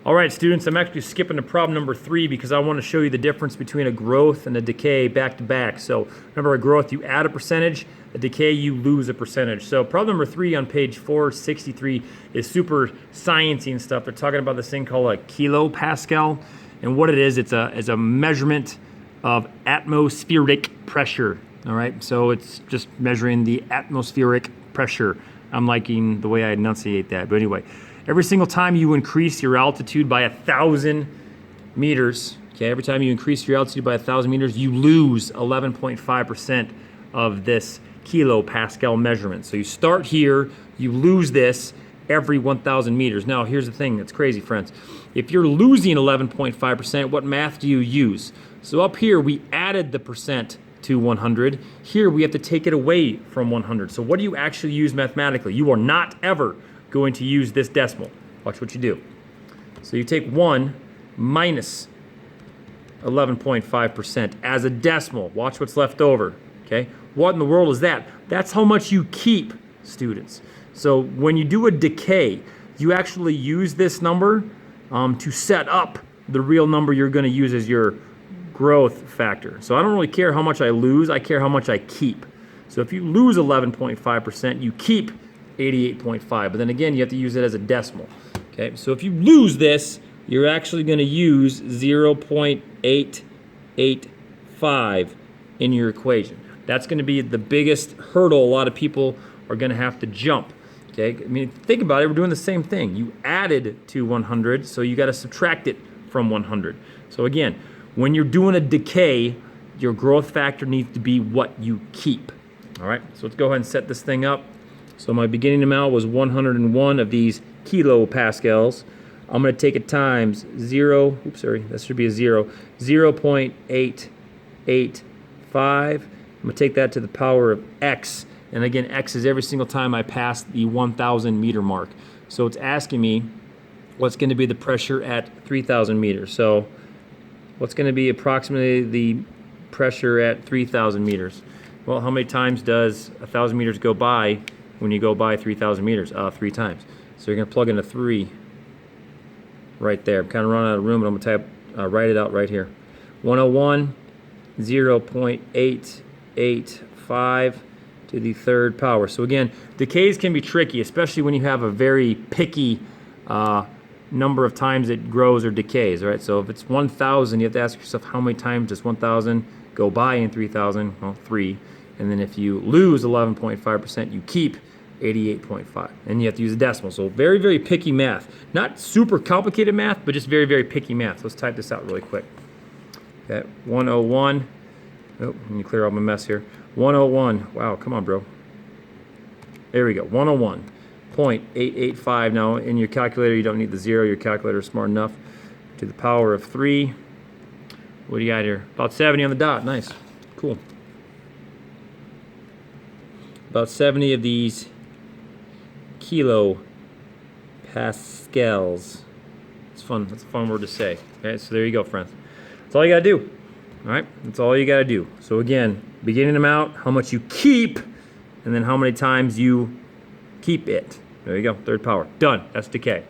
All right, students, I'm actually skipping to problem number 3 because I want to show you the difference between a growth and a decay back to back. So remember, a growth, you add a percentage; a decay, you lose a percentage. So problem number 3 on page 463 is super sciencey and stuff. They're talking about this thing called a kilopascal, and what it is, it's a measurement of atmospheric pressure. All right, so it's just measuring the atmospheric pressure. I'm liking the way I enunciate that, but anyway. Every single time you increase your altitude by 1,000 meters, okay, every time you increase your altitude by 1,000 meters, you lose 11.5% of this kilopascal measurement. So you start here, you lose this every 1,000 meters. Now, here's the thing that's crazy, friends. If you're losing 11.5%, what math do you use? So up here, we added the percent to 100. Here, we have to take it away from 100. So what do you actually use mathematically? You are not ever going to use this decimal. Watch what you do. So you take 1 minus 11.5% as a decimal. Watch what's left over, okay? What in the world is that? That's how much you keep, students. So when you do a decay, you actually use this number to set up the real number you're going to use as your growth factor. So I don't really care how much I lose, I care how much I keep. So if you lose 11.5%, you keep 88.5, but then again, you have to use it as a decimal. Okay, so if you lose this, you're actually going to use 0.885 in your equation. That's going to be the biggest hurdle a lot of people are going to have to jump. Okay, I mean, think about it, we're doing the same thing. You added to 100, so you got to subtract it from 100. So again, when you're doing a decay, your growth factor needs to be what you keep. All right, so let's go ahead and set this thing up. So my beginning amount was 101 of these kilopascals. I'm going to take it times 0, oops, sorry, that should be a 0, 0.885. I'm going to take that to the power of x. And again, x is every single time I pass the 1,000 meter mark. So it's asking me what's going to be the pressure at 3,000 meters. So what's going to be approximately the pressure at 3,000 meters? Well, how many times does 1,000 meters go by when you go by 3,000 meters? 3 times. So you're going to plug in a 3 right there. I'm kind of running out of room, but I'm going to write it out right here. 101, 0.885 to the third power. So again, decays can be tricky, especially when you have a very picky number of times it grows or decays, right? So if it's 1,000, you have to ask yourself, how many times does 1,000 go by in 3,000? Well, 3. And then if you lose 11.5%, you keep 88.5. And you have to use a decimal. So very, very picky math. Not super complicated math, but just very, very picky math. Let's type this out really quick. Okay, 101. Oh, let me clear out my mess here. 101. Wow, come on, bro. There we go. 101.885. Now, in your calculator, you don't need the 0. Your calculator is smart enough. To the power of 3. What do you got here? About 70 on the dot. Nice. Cool. About 70 of these kilopascals. It's fun. That's a fun word to say. Okay, so there you go, friends. That's all you gotta do. All right, that's all you gotta do. So again, beginning amount, how much you keep, and then how many times you keep it. There you go, third power. Done. That's decay.